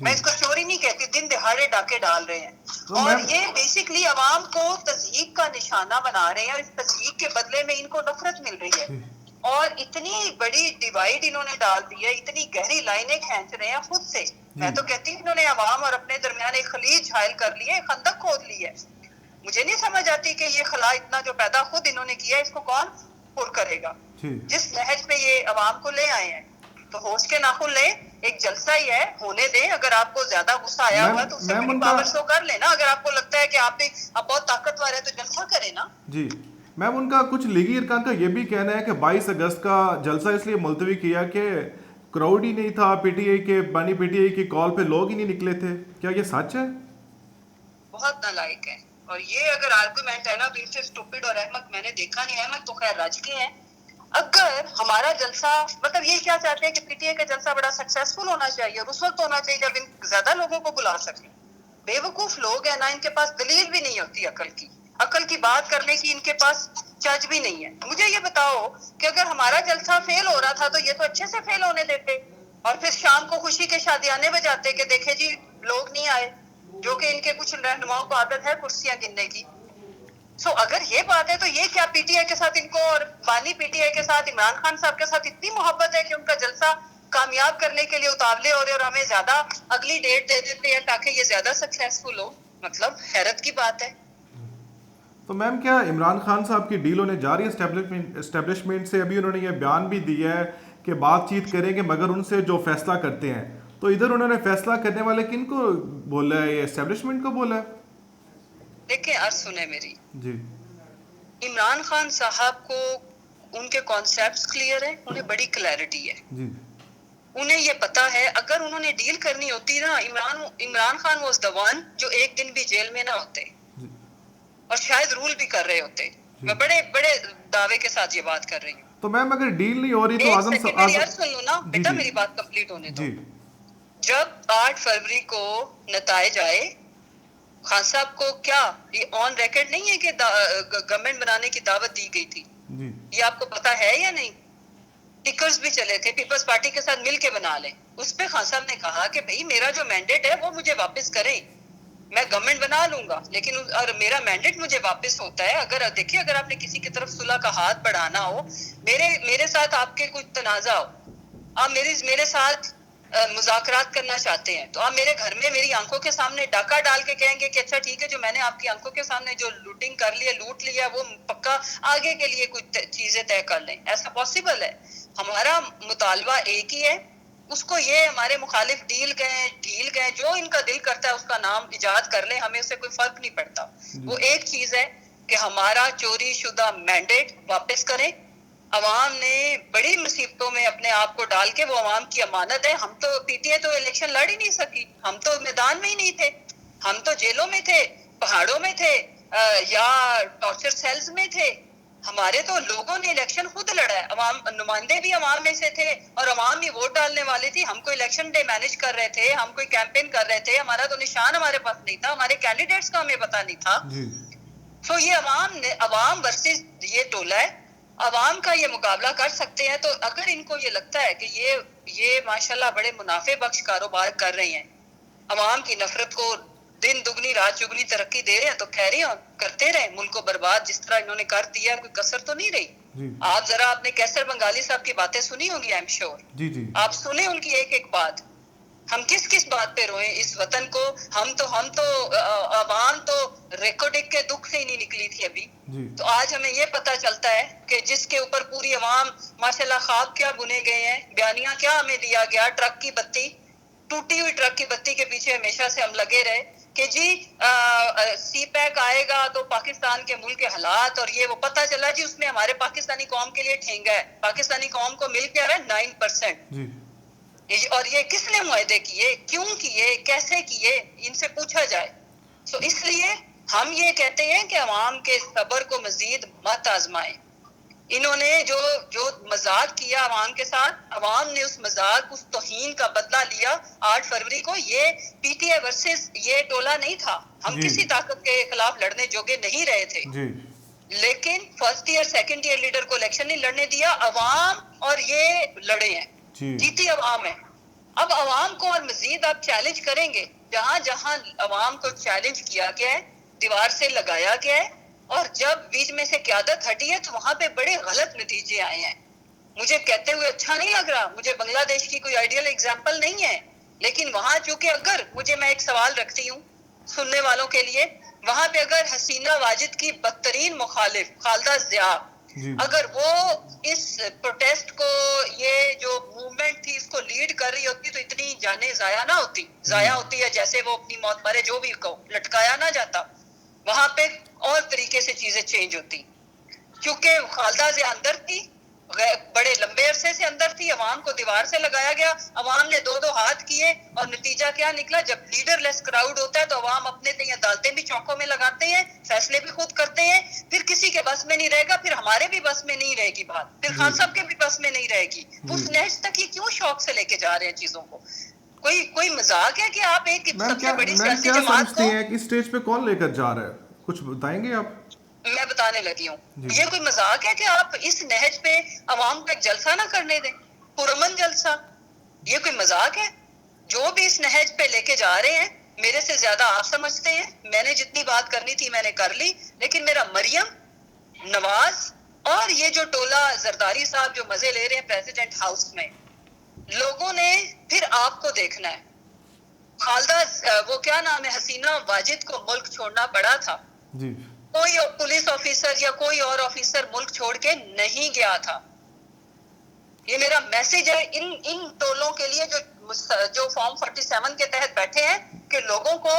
میں اس کو چوری نہیں کہتی، دن دہاڑے ڈاکے ڈال رہے ہیں، تو اور یہ بیسکلی عوام کو تضحیک کا نشانہ بنا رہے ہیں، اور اس تضحیک کے بدلے میں ان کو نفرت مل رہی ہے، اور اتنی بڑی ڈیوائڈ انہوں نے ڈال دی ہے، اتنی گہری لائنیں کھینچ رہے ہیں خود سے. میں تو کہتی ہوں انہوں نے عوام اور اپنے درمیان ایک خلیج حائل کر لی ہے، خندق کھود لی ہے. مجھے نہیں سمجھ آتی کہ یہ خلا اتنا جو پیدا خود انہوں نے کیا ہے، اس کو کون پر کرے گا؟ جس نہج پہ یہ عوام کو لے آئے ہیں، تو ہوش کے ناخن لیں. ایک جلسہ ہی ہے، ہونے دیں. اگر آپ کو زیادہ غصہ آیا ہوا تو اسے میری پاور شو کر لینا. اگر آپ کو لگتا ہے کہ آپ بھی اب بہت طاقتور ہے تو جلسہ کرے نا. جی میم، ان کا کچھ لیگی ارکان کا یہ بھی کہنا ہے کہ 22 اگست کا جلسہ اس لیے ملتوی کیا کہ کراؤڈ ہی نہیں تھا، پی ٹی آئی کے بانی پی ٹی آئی کی کال پہ لوگ ہی نہیں نکلے تھے. کیا یہ سچ ہے؟ بہت نالائق ہے، اور یہ اگر آرگومنٹ ہے نا تو ان سے اسٹوپڈ اور احمق میں نے دیکھا نہیں. احمق تو خیر راج کے ہیں. اگر ہمارا جلسہ مطلب یہ کیا چاہتے ہیں کہ پی ٹی آئی کا جلسہ بڑا سکسیسفل ہونا چاہیے اور اس وقت ہونا چاہیے جب ان زیادہ لوگوں کو بلا سکیں. بیوقوف لوگ ہیں نا، ان کے پاس دلیل بھی نہیں ہوتی عقل کی بات کرنے کی، ان کے پاس چج بھی نہیں ہے. مجھے یہ بتاؤ کہ اگر ہمارا جلسہ فیل ہو رہا تھا تو یہ تو اچھے سے فیل ہونے دیتے، اور پھر شام کو خوشی کے شادیانے بجاتے کہ دیکھیں جی لوگ نہیں آئے، جو کہ ان کے کچھ رہنماؤں کو عادت ہے کرسیاں گننے کی. سو اگر یہ بات ہے تو یہ کیا پی ٹی آئی کے ساتھ ان کو اور بانی پی ٹی آئی کے ساتھ عمران خان صاحب کے ساتھ اتنی محبت ہے کہ ان کا جلسہ کامیاب کرنے کے لیے اتاولے ہو رہے اور ہمیں زیادہ اگلی ڈیٹ دے دیتے ہیں تاکہ یہ زیادہ سکسیسفل ہو؟ مطلب حیرت کی بات ہے. تو میم کیا عمران خان صاحب کی ڈیل ہونے جا رہی ہے اسٹیبلشمنٹ سے؟ ابھی انہوں نے یہ بیان بھی دیا ہے کہ بات چیت کریں گے مگر ان سے جو فیصلہ کرتے ہیں. تو ادھر انہوں نے فیصلہ کرنے والے کن کو بولا ہے؟ یہ اسٹیبلشمنٹ کو بولا ہے؟ دیکھیں عرض سنیں میری. جی. عمران خان صاحب کو ان کے کانسیپٹس کلیئر ہیں، انہیں بڑی کلیئرٹی ہے. جی. انہیں یہ پتا ہے اگر انہوں نے ڈیل کرنی ہوتی نا، Imran Khan was the one جو ایک دن بھی جیل میں نہ ہوتے اور شاید رول بھی کر رہے ہوتے. میں بڑے بڑے دعوے کے ساتھ یہ بات کر رہی ہوں. تو میم اگر ڈیل نہیں ہو رہی تو ایک اعظم سیکنڈ میری عرض سن لو نا بیٹا، میری بات کمپلیٹ ہونے دو. جب 8 فروری کو نتائج آئے، خان صاحب کو کیا یہ آن ریکارڈ نہیں ہے کہ گورنمنٹ بنانے کی دعوت دی گئی تھی؟ یہ آپ کو پتا ہے یا نہیں؟ ٹکرز بھی چلے تھے پیپلز پارٹی کے ساتھ مل کے بنا لیں. اس پہ خان صاحب نے کہا کہ بھئی میرا جو مینڈیٹ ہے وہ مجھے واپس کریں، میں گورنمنٹ بنا لوں گا لیکن اور میرا مینڈیٹ مجھے واپس ہوتا ہے. اگر دیکھیے اگر آپ نے کسی کی طرف صلح کا ہاتھ بڑھانا ہو، میرے ساتھ آپ کے کچھ تنازع ہو، آپ میرے ساتھ مذاکرات کرنا چاہتے ہیں تو آپ میرے گھر میں میری آنکھوں کے سامنے ڈاکہ ڈال کے کہیں گے کہ اچھا ٹھیک ہے جو میں نے آپ کی آنکھوں کے سامنے جو لوٹنگ کر لی ہے، لوٹ لیا، وہ پکا آگے کے لیے کچھ چیزیں طے کر لیں. ایسا پاسبل ہے؟ ہمارا مطالبہ ایک ہی ہے. اس کو یہ ہمارے مخالف ڈھیل گئے جو ان کا دل کرتا ہے اس کا نام ایجاد کر لیں، ہمیں اسے کوئی فرق نہیں پڑتا. وہ ایک چیز ہے کہ ہمارا چوری شدہ مینڈیٹ واپس کریں. عوام نے بڑی مصیبتوں میں اپنے آپ کو ڈال کے، وہ عوام کی امانت ہے. ہم تو پی ٹی آئی تو الیکشن لڑ ہی نہیں سکی، ہم تو میدان میں ہی نہیں تھے، ہم تو جیلوں میں تھے، پہاڑوں میں تھے، یا ٹارچر سیلز میں تھے. ہمارے تو لوگوں نے الیکشن خود لڑا ہے، عوام نمائندے بھی عوام میں سے تھے اور عوام ہی ووٹ ڈالنے والی تھی. ہم کوئی الیکشن ڈے مینج کر رہے تھے، ہم کوئی کیمپین کر رہے تھے، ہمارا تو نشان ہمارے پاس نہیں تھا، ہمارے کینڈیڈیٹس کا ہمیں پتہ نہیں تھا. سو یہ عوام ورسز یہ ٹولہ ہے، عوام کا یہ مقابلہ کر سکتے ہیں. تو اگر ان کو یہ لگتا ہے کہ یہ ماشاءاللہ بڑے منافع بخش کاروبار کر رہے ہیں، عوام کی نفرت کو دن دگنی رات چگنی ترقی دے رہے ہیں، تو کہہ رہے ہیں کرتے رہے. ملک کو برباد جس طرح انہوں نے کر دیا، کوئی کسر تو نہیں رہی. آپ نے کیسر بنگالی صاحب کی باتیں سنی ہوں گی، آئی ایم شیور. آپ سنیں ان کی ایک ایک بات. ہم کس بات پہ روئیں اس وطن کو؟ ہم تو عوام تو ریکارڈک کے دکھ سے ہی نہیں نکلی تھی ابھی. تو آج ہمیں یہ پتہ چلتا ہے کہ جس کے اوپر پوری عوام ماشاءاللہ خواب کیا بنے گئے ہیں، بیانیاں کیا ہمیں دیا گیا. ٹرک کی بتی، ٹوٹی ہوئی ٹرک کی بتی کے پیچھے ہمیشہ سے ہم لگے رہے کہ جی سی پیک آئے گا تو پاکستان کے ملک کے حالات، اور یہ وہ پتہ چلا جی اس میں ہمارے پاکستانی قوم کے لیے ٹھینگا ہے. پاکستانی قوم کو مل کیا رہا ہے 9%. اور یہ کس نے معاہدے کیے، کیوں کیے، کیسے کیے، ان سے پوچھا جائے. سو اس لیے ہم یہ کہتے ہیں کہ عوام کے صبر کو مزید مت آزمائیں. انہوں نے جو مذاق کیا عوام کے ساتھ، عوام نے اس مذاق، اس توہین کا بدلہ لیا 8 فروری کو. یہ پی ٹی آئی ورسز یہ ٹولہ نہیں تھا. ہم کسی طاقت کے خلاف لڑنے جوگے نہیں رہے تھے، لیکن first year second year leader کو الیکشن نہیں لڑنے دیا عوام، اور یہ لڑے ہیں. جیتی عوام ہے. اب عوام کو اور مزید آپ چیلنج کریں گے، جہاں جہاں عوام کو چیلنج کیا گیا ہے، دیوار سے لگایا گیا ہے، اور جب بیچ میں سے قیادت ہٹی ہے تو وہاں پہ بڑے غلط نتیجے آئے ہیں. مجھے کہتے ہوئے اچھا نہیں لگ رہا، مجھے بنگلہ دیش کی کوئی آئیڈیل ایگزامپل نہیں ہے، لیکن وہاں چونکہ اگر میں ایک سوال رکھتی ہوں سننے والوں کے لیے، وہاں پہ اگر حسینہ واجد کی بدترین مخالف خالدہ ضیاء جی اگر وہ اس پروٹیسٹ کو، یہ جو موومنٹ تھی اس کو لیڈ کر رہی ہوتی تو اتنی جانیں ضائع ہوتی ہے، جیسے وہ اپنی موت مرے جو بھی کو لٹکایا نہ جاتا، وہاں پہ اور طریقے سے چیزیں چینج ہوتی. کیونکہ خالدہ ضیاء اندر تھی، بڑے لمبے عرصے سے اندر تھی، عوام کو دیوار سے لگایا گیا، عوام نے دو ہاتھ کیے، اور نتیجہ کیا نکلا؟ جب لیڈر لیس کراؤڈ ہوتا ہے تو عوام اپنے تئیں عدالتیں بھی چوکوں میں لگاتے ہیں، فیصلے بھی خود کرتے ہیں، پھر کسی کے بس میں نہیں رہے گا، پھر ہمارے بھی بس میں نہیں رہے گی بات، پھر خان صاحب کے بھی بس میں نہیں رہے گی. اس نیچ تک یہ کیوں شوق سے لے کے جا رہے ہیں چیزوں کو؟ کوئی مذاق ہے کہ آپ ایک سب سے بڑی میم سیاسی کیا جماعت سمجھتی کو، ہیں کہ اسٹیج پہ کون لے کر جا رہا ہے؟ کچھ بتائیں گے آپ؟ میں بتانے لگی ہوں، جی یہ کوئی مذاق ہے کہ آپ اس نہج پہ عوام کا ایک جلسہ نہ کرنے دیں، پرامن جلسہ؟ یہ کوئی مذاق ہے؟ جو بھی اس نہج پہ لے کے جا رہے ہیں، میرے سے زیادہ آپ سمجھتے ہیں، میں نے جتنی بات کرنی تھی میں نے کر لی، لیکن میرا مریم، نواز اور یہ جو ٹولہ زرداری صاحب جو مزے لے رہے ہیں پریزیڈنٹ ہاؤس میں، لوگوں نے پھر آپ کو دیکھنا ہے. خالدہ وہ کیا نام ہے، حسینہ واجد کو ملک چھوڑنا پڑا تھا، جی کوئی پولیس آفیسر یا کوئی اور آفیسر ملک چھوڑ کے نہیں گیا تھا. یہ میرا میسج ہے ان ٹولوں کے لیے جو فارم 47 کے تحت بیٹھے ہیں، کہ لوگوں کو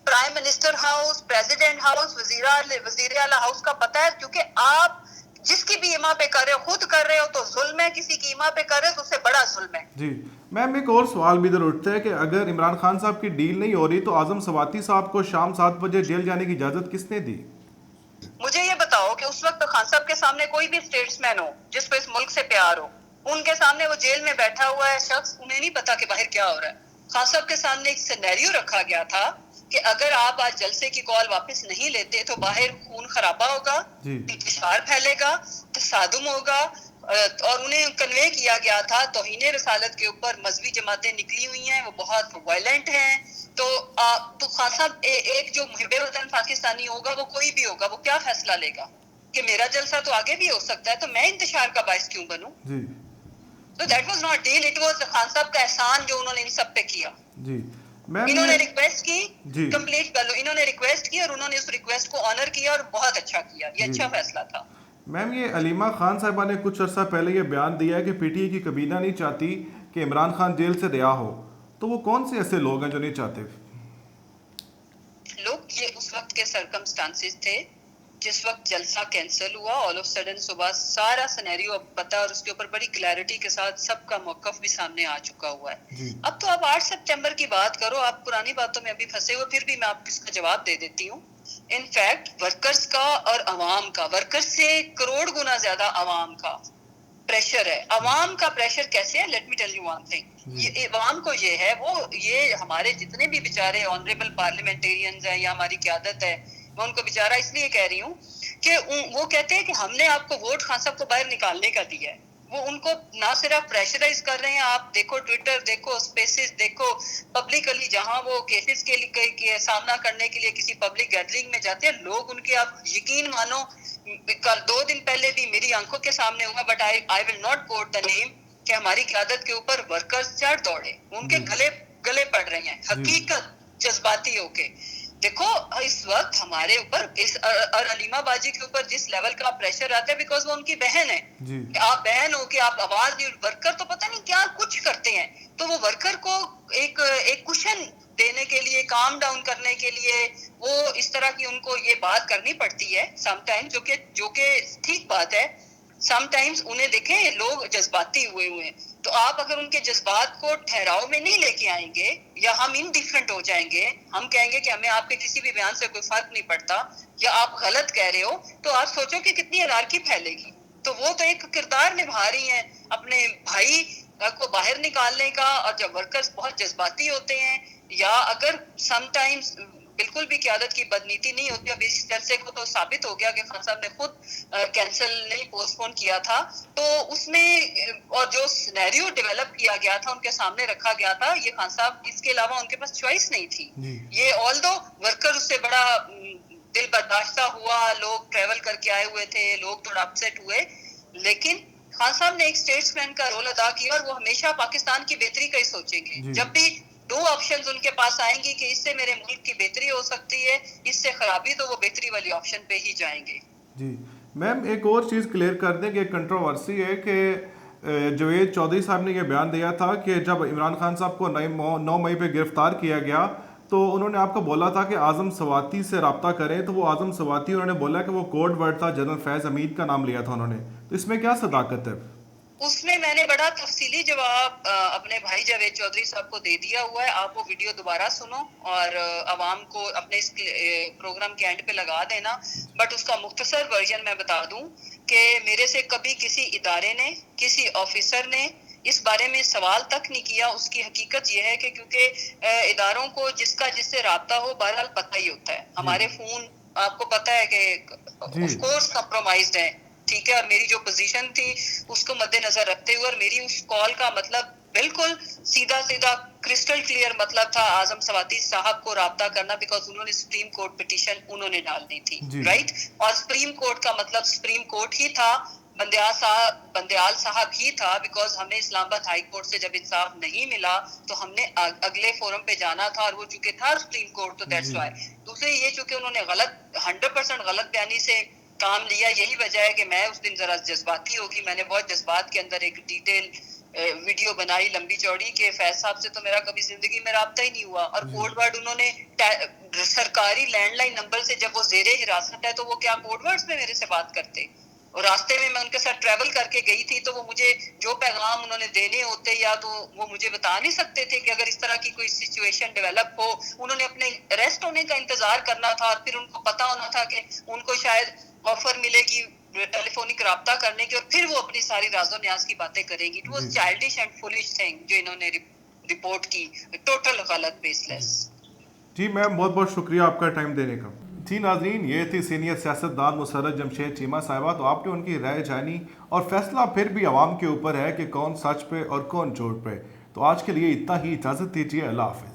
prime minister house, president house, وزیر اعلیٰ ہاؤس کا پتہ ہے، کیونکہ آپ جس کی بھی ایما پہ کر رہے ہو، خود کر رہے ہو تو ظلم ہے، کسی کی ایما پہ کر رہے ہو تو اس سے بڑا ظلم ہے. جی میم ایک اور سوال بھی ادھر اٹھتا ہے کہ اگر عمران خان صاحب کی ڈیل نہیں ہو رہی تو اعظم سواتی صاحب کو شام 7 بجے جیل جانے کی اجازت کس نے دی؟ مجھے یہ بتاؤ کہ اس وقت خان صاحب کے سامنے کوئی بھی اسٹیٹس مین ہو جس کو اس ملک سے پیار ہو، ان کے سامنے وہ جیل میں بیٹھا ہوا ہے شخص، انہیں نہیں پتا کہ باہر کیا ہو رہا ہے. خان صاحب کے سامنے ایک سینیریو رکھا گیا تھا کہ اگر آپ آج جلسے کی کال واپس نہیں لیتے تو باہر خون خرابہ ہوگا، جی انتشار پھیلے گا، تصادم ہوگا، اور انہیں کنوے کیا گیا تھا توہین رسالت کے اوپر مذہبی جماعتیں نکلی ہوئی ہیں، وہ بہت وائلنٹ ہیں. تو خان صاحب ایک جو محب وطن پاکستانی ہوگا، وہ کوئی بھی ہوگا، وہ کیا فیصلہ لے گا کہ میرا جلسہ تو آگے بھی ہو سکتا ہے، تو میں انتشار کا باعث کیوں بنوں؟ جی So that was not deal, it was Khan صاحب کا احسان جو انہوں نے ان سب پہ کیا. جی میم انہوں نے یہ ریکویسٹ کی، جی کمپلیٹ کر لو، انہوں نے ریکویسٹ کی اور انہوں نے اس ریکویسٹ کو آنر کیا اور بہت اچھا کیا، یہ جی اچھا فیصلہ تھا. میم یہ علیمہ خان صاحبہ نے کچھ عرصہ پہلے یہ بیان دیا ہے کہ پی ٹی آئی کی کابینہ نہیں چاہتی کہ عمران خان جیل سے رہا ہو، تو وہ کون سے ایسے لوگ ہیں جو نہیں چاہتے؟ لوگ یہ اس وقت کے سرکمسٹانسز تھے جس وقت جلسہ کینسل ہوا، آل آف سڈن صبح سارا سینیریو اب پتا، اور اس کے اوپر بڑی کلیئرٹی کے ساتھ سب کا موقف بھی سامنے آ چکا ہوا ہے. جی اب تو آپ 8 سپٹمبر کی بات کرو، آپ پرانی باتوں میں ابھی پھنسے ہوئے، پھر بھی میں آپ کو اس کا جواب دے دیتی ہوں. انفیکٹ ورکرز کا اور عوام کا، ورکرز سے کروڑ گنا زیادہ عوام کا پریشر ہے. عوام کا پریشر کیسے ہے؟ Let me tell you one thing. یہ عوام کو یہ ہے، یہ ہمارے جتنے بھی بیچارے آنریبل پارلیمنٹیرینز ہیں یا ہماری قیادت ہے، میں ان کو بیچارہ اس لیے کہہ رہی ہوں کہ وہ کہتے ہیں کہ ہم نے آپ کو ووٹ خان صاحب کو باہر نکالنے کا دیا ہے. وہ ان کو نہ صرف پریشرائز کر رہے ہیں، آپ دیکھو ٹویٹر دیکھو، اسپیسز دیکھو، پبلکلی جہاں وہ کیسز کے سامنا کرنے کے لیے کسی پبلک گیدرنگ میں جاتے ہیں، لوگ ان کے، آپ یقین مانو، کل 2 دن پہلے بھی میری آنکھوں کے سامنے ہوا، بٹ آئی ول ناٹ کوٹ دا نیم، کہ ہماری قیادت کے اوپر ورکرز چڑھ دوڑے، ان کے گلے پڑ رہے ہیں، حقیقت جذباتی ہو کے. دیکھو اس وقت ہمارے اوپر اور علیمہ باجی کے اوپر جس لیول کا پریشر آتا ہے، بیکاز وہ ان کی بہن ہے، کہ آپ بہن ہو کے آپ آواز دی، ورکر تو پتہ نہیں کیا کچھ کرتے ہیں. تو وہ ورکر کو ایک کوشن دینے کے لیے، کام ڈاؤن کرنے کے لیے، وہ اس طرح کی ان کو یہ بات کرنی پڑتی ہے سم ٹائم، جو کہ ٹھیک بات ہے. سم ٹائمز انہیں دیکھیں لوگ جذباتی ہوئے ہیں، تو آپ اگر ان کے جذبات کو ٹھہراؤ میں نہیں لے کے آئیں گے، یا ہم انڈیفرنٹ ہو جائیں گے، ہم کہیں گے کہ ہمیں آپ کے کسی بھی بیان سے کوئی فرق نہیں پڑتا، یا آپ غلط کہہ رہے ہو، تو آپ سوچو کہ کتنی انارکی پھیلے گی. تو وہ تو ایک کردار نبھا رہی ہیں اپنے بھائی کو باہر نکالنے کا، اور جب ورکرز بہت جذباتی ہوتے ہیں، یا اگر سم ٹائمز بالکل بھی قیادت کی بدنیتی نہیں ہوتی. اب اس جلسے کو تو ثابت ہو گیا کہ خان صاحب نے خود کینسل نہیں پوسٹ پون کیا تھا. تو اس میں اور جو سینیریو ڈیولپ کیا گیا تھا ان کے سامنے رکھا گیا تھا, یہ خان صاحب اس کے علاوہ ان کے پاس چوائس نہیں تھی. یہ آل دو ورکر اس سے بڑا دل برداشتہ ہوا, لوگ ٹریول کر کے آئے ہوئے تھے, لوگ تھوڑا اپسیٹ ہوئے, لیکن خان صاحب نے ایک اسٹیٹس مین کا رول ادا کیا اور وہ ہمیشہ پاکستان کی بہتری کا ہی سوچیں گے. جب بھی دو آپشنز ان کے پاس آئیں گی کہ اس سے میرے ملک کی بہتری ہو سکتی ہے, اس سے خرابی, تو وہ بہتری والی آپشن پہ ہی جائیں گے. جی میم ایک اور چیز کلیئر کر دیں کہ ایک کنٹروورسی ہے کہ جوید چودھری صاحب نے یہ بیان دیا تھا کہ جب عمران خان صاحب کو 9 مئی پہ گرفتار کیا گیا تو انہوں نے آپ کو بولا تھا کہ اعظم سواتی سے رابطہ کریں, تو وہ اعظم سواتی انہوں نے بولا کہ وہ کوڈ ورڈ تھا, جنرل فیض حمید کا نام لیا تھا انہوں نے, تو اس میں کیا صداقت ہے؟ اس میں نے بڑا تفصیلی جواب اپنے بھائی جاوید چودھری صاحب کو دے دیا ہوا ہے. آپ وہ ویڈیو دوبارہ سنو اور عوام کو اپنے اس پروگرام کے اینڈ پہ لگا دینا. بٹ اس کا مختصر ورژن میں بتا دوں کہ میرے سے کبھی کسی ادارے نے, کسی آفیسر نے اس بارے میں سوال تک نہیں کیا. اس کی حقیقت یہ ہے کہ کیونکہ اداروں کو جس سے رابطہ ہو بہرحال پتہ ہی ہوتا ہے. ہمارے فون آپ کو پتہ ہے کہ آف کورس کمپرومائزڈ ہیں, ٹھیک ہے, اور میری جو پوزیشن تھی اس کو مد نظر رکھتے ہوئے, اور میری اس کال کا مطلب بالکل سیدھا کرسٹل کلیئر مطلب تھا اعظم سواتی صاحب کو رابطہ کرنا, بیکاز انہوں نے سپریم کورٹ پٹیشن انہوں نے ڈالنی تھی, رائٹ. اور سپریم کورٹ کا مطلب سپریم کورٹ ہی تھا, بندیال صاحب ہی تھا, بیکاز ہمیں اسلام آباد ہائی کورٹ سے جب انصاف نہیں ملا تو ہم نے اگلے فورم پہ جانا تھا, اور وہ چونکہ تھا سپریم کورٹ, تو دیٹس وائی. دوسرے یہ چونکہ انہوں نے 100% غلط بیانی سے کام لیا, یہی وجہ ہے کہ میں اس دن ذرا جذباتی ہوگی. میں نے بہت جذبات کے اندر ایک ڈیٹیل ویڈیو بنائی لمبی چوڑی کہ فیض صاحب سے تو میرا کبھی زندگی میں رابطہ ہی نہیں ہوا, اور کوڈ ورڈ انہوں نے سرکاری لینڈ لائن نمبر سے, جب وہ زیر حراست ہے تو وہ کیا کوڈ ورڈز میں میرے سے بات کرتے. اور راستے میں ان کے ساتھ ٹریول کر کے گئی تھی, تو وہ مجھے جو پیغام انہوں نے دینے ہوتے یا تو وہ مجھے بتا نہیں سکتے تھے کہ اگر اس طرح کی کوئی سچویشن ڈیولپ ہو. انہوں نے اپنے اریسٹ ہونے کا انتظار کرنا تھا, اور پھر ان کو پتا ہونا تھا کہ ان کو شاید آفر ملے گی ٹیلی فونک رابطہ کرنے کی, اور پھر وہ اپنی ساری راز و نیاز کی باتیں کریں گی. It was childish and foolish thing جو انہوں نے رپورٹ کی, ٹوٹل غلط, بیس لیس. جی میم بہت بہت شکریہ آپ کا ٹائم دینے کا. جی ناظرین, یہ تھی سینئر سیاستدان مسرت جمشید چیمہ صاحبہ. تو آپ نے ان کی رائے جانی, اور فیصلہ پھر بھی عوام کے اوپر ہے کہ کون سچ پہ اور کون جھوٹ پہ. تو آج کے لیے اتنا ہی, اجازت دیجیے, اللہ حافظ.